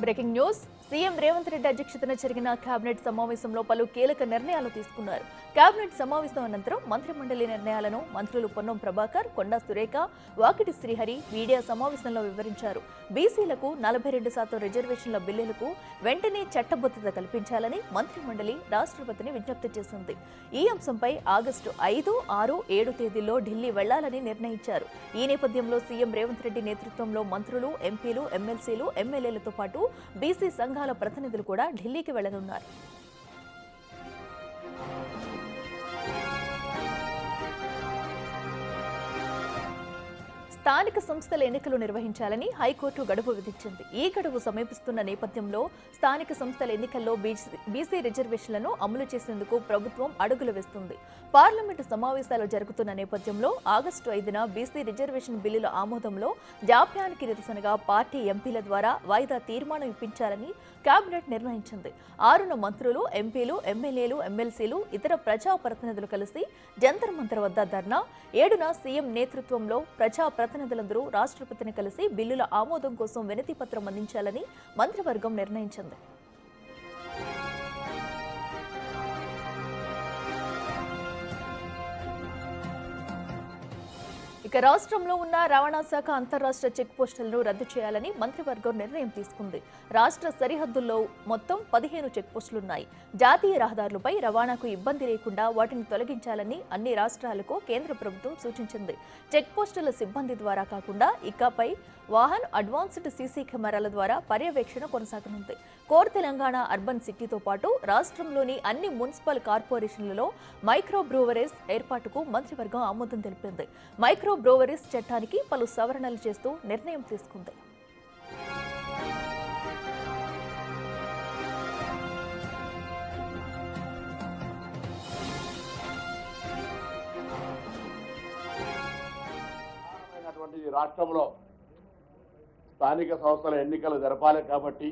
Breaking news CM Revanth Reddy అధ్యక్షతన జరిగిన cabinet సమావేశంలో పలు కీలక నిర్ణయాలు తీసుకున్నారు. కేబినెట్ సమావేశం అనంతరం మంత్రిమండలి నిర్ణయాలను మంత్రులు పొన్నం ప్రభాకర్, కొండా సురేఖ, వాకిటి శ్రీహరి మీడియా సమావేశంలో వివరించారు. బీసీలకు 42% రిజర్వేషన్ల బిల్లులకు వెంటనే చట్టబద్ధత కల్పించాలని మంత్రిమండలి రాష్ట్రపతిని విజ్ఞప్తి చేసింది. ఈ అంశంపై ఆగస్టు 5, 6, 7 తేదీల్లో ఢిల్లీ వెళ్లాలని నిర్ణయించారు. ఈ నేపథ్యంలో సీఎం రేవంత్ రెడ్డి నేతృత్వంలో మంత్రులు, ఎంపీలు, ఎమ్మెల్సీలు, ఎమ్మెల్యేలతో పాటు బీసీ సంఘాల ప్రతినిధులు కూడా ఢిల్లీకి వెళ్లనున్నారు. స్థానిక సంస్థల ఎన్నికలు నిర్వహించాలని హైకోర్టు గడువు విధించింది. ఈ గడువు సమీపిస్తున్న నేపథ్యంలో స్థానిక సంస్థల ఎన్నికల్లో బీసీ రిజర్వేషన్లను అమలు చేసేందుకు ప్రభుత్వం అడుగులు వేస్తుంది. పార్లమెంటు సమావేశాలు జరుగుతున్న నేపథ్యంలో ఆగస్టు 5న బీసీ రిజర్వేషన్ బిల్లుల ఆమోదంలో జాప్యానికి నిరసనగా పార్టీ ఎంపీల ద్వారా వాయిదా తీర్మానం ఇప్పించాలని కేబినెట్ నిర్ణయించింది. 6న మంత్రులు, ఎంపీలు, ఎమ్మెల్యేలు, ఎమ్మెల్సీలు, ఇతర ప్రజాప్రతినిధులు కలిసి జంతర్ మంతర్ వద్ద ధర్నా, 7న సీఎం నేతృత్వంలో ప్రజాప్రతినిధులందరూ రాష్ట్రపతిని కలిసి బిల్లుల ఆమోదం కోసం వినతి పత్రం అందించాలని మంత్రివర్గం నిర్ణయించింది. ఇక రాష్ట్రంలో ఉన్న రవాణా శాఖ అంతర్రాష్ట్ర చెక్ పోస్టులను రద్దు చేయాలని మంత్రివర్గం నిర్ణయం తీసుకుంది. రాష్ట్ర సరిహద్దుల్లో మొత్తం 15 చెక్ పోస్టులున్నాయి. జాతీయ రహదారులపై రవాణాకు ఇబ్బంది లేకుండా వాటిని తొలగించాలని అన్ని రాష్ట్రాలకు కేంద్ర ప్రభుత్వం సూచించింది. చెక్ పోస్టుల సిబ్బంది ద్వారా కాకుండా ఇకపై వాహన్ అడ్వాన్స్డ్ సీసీ కెమెరాల ద్వారా పర్యవేక్షణ కొనసాగనుంది. కోర్ తెలంగాణ అర్బన్ సిటీతో పాటు రాష్ట్రంలోని అన్ని మున్సిపల్ కార్పొరేషన్లలో మైక్రో బ్రూవరీస్ ఏర్పాటుకు మంత్రివర్గం ఆమోదం తెలిపింది. మైక్రో బ్రూవరీస్ చట్టానికి పలు సవరణలు చేస్తూ నిర్ణయం తీసుకుంది. రాష్ట్రంలో స్థానిక సంస్థల ఎన్నికలు జరపాలి కాబట్టి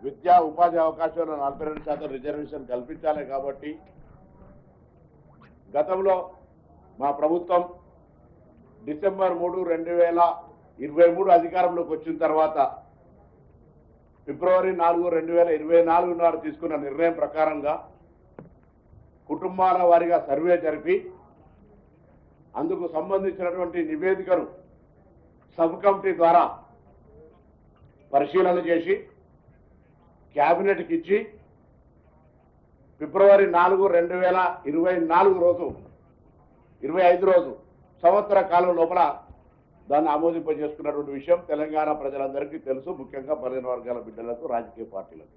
విద్యా ఉపాధి అవకాశాలను 42% రిజర్వేషన్ కల్పించాలి కాబట్టి గతంలో మా ప్రభుత్వం డిసెంబర్ 3, 2023 అధికారంలోకి వచ్చిన తర్వాత ఫిబ్రవరి 4, 2024 నాడు తీసుకున్న నిర్ణయం ప్రకారంగా కుటుంబాల వారీగా సర్వే జరిపి అందుకు సంబంధించినటువంటి నివేదికను సబ్ కమిటీ ద్వారా పరిశీలన చేసి క్యాబినెట్కి ఇచ్చి ఫిబ్రవరి 4, 2024 25 రోజు సంవత్సర కాలం లోపల దాన్ని ఆమోదింపజేసుకున్నటువంటి విషయం తెలంగాణ ప్రజలందరికీ తెలుసు, ముఖ్యంగా బలహీన వర్గాల బిడ్డలకు, రాజకీయ పార్టీలకు.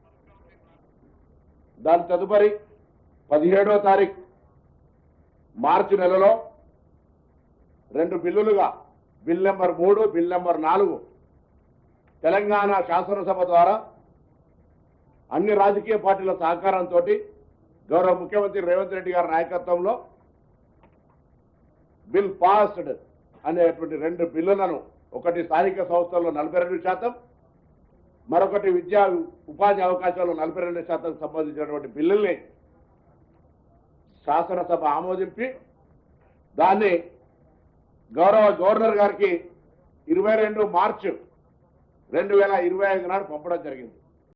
దాని తదుపరి 17వ తారీఖు మార్చి నెలలో 2 బిల్లులుగా bill number 3, bill number 4 Telangana శాసనసభ ద్వారా అన్ని రాజకీయ పార్టీల సహకారంతో గౌరవ ముఖ్యమంత్రి రేవంత్ రెడ్డి గారి నాయకత్వంలో బిల్ పాస్డ్ అనేటువంటి 2 బిల్లులను, ఒకటి స్థానిక సంస్థల్లో 42%, మరొకటి విద్యా ఉపాధి అవకాశాలు 42% సంబంధించినటువంటి బిల్లుల్ని శాసనసభ ఆమోదించి దాన్ని గౌరవ గవర్నర్ గారికి 22 మార్చి 2025 నాడు పంపడం జరిగింది.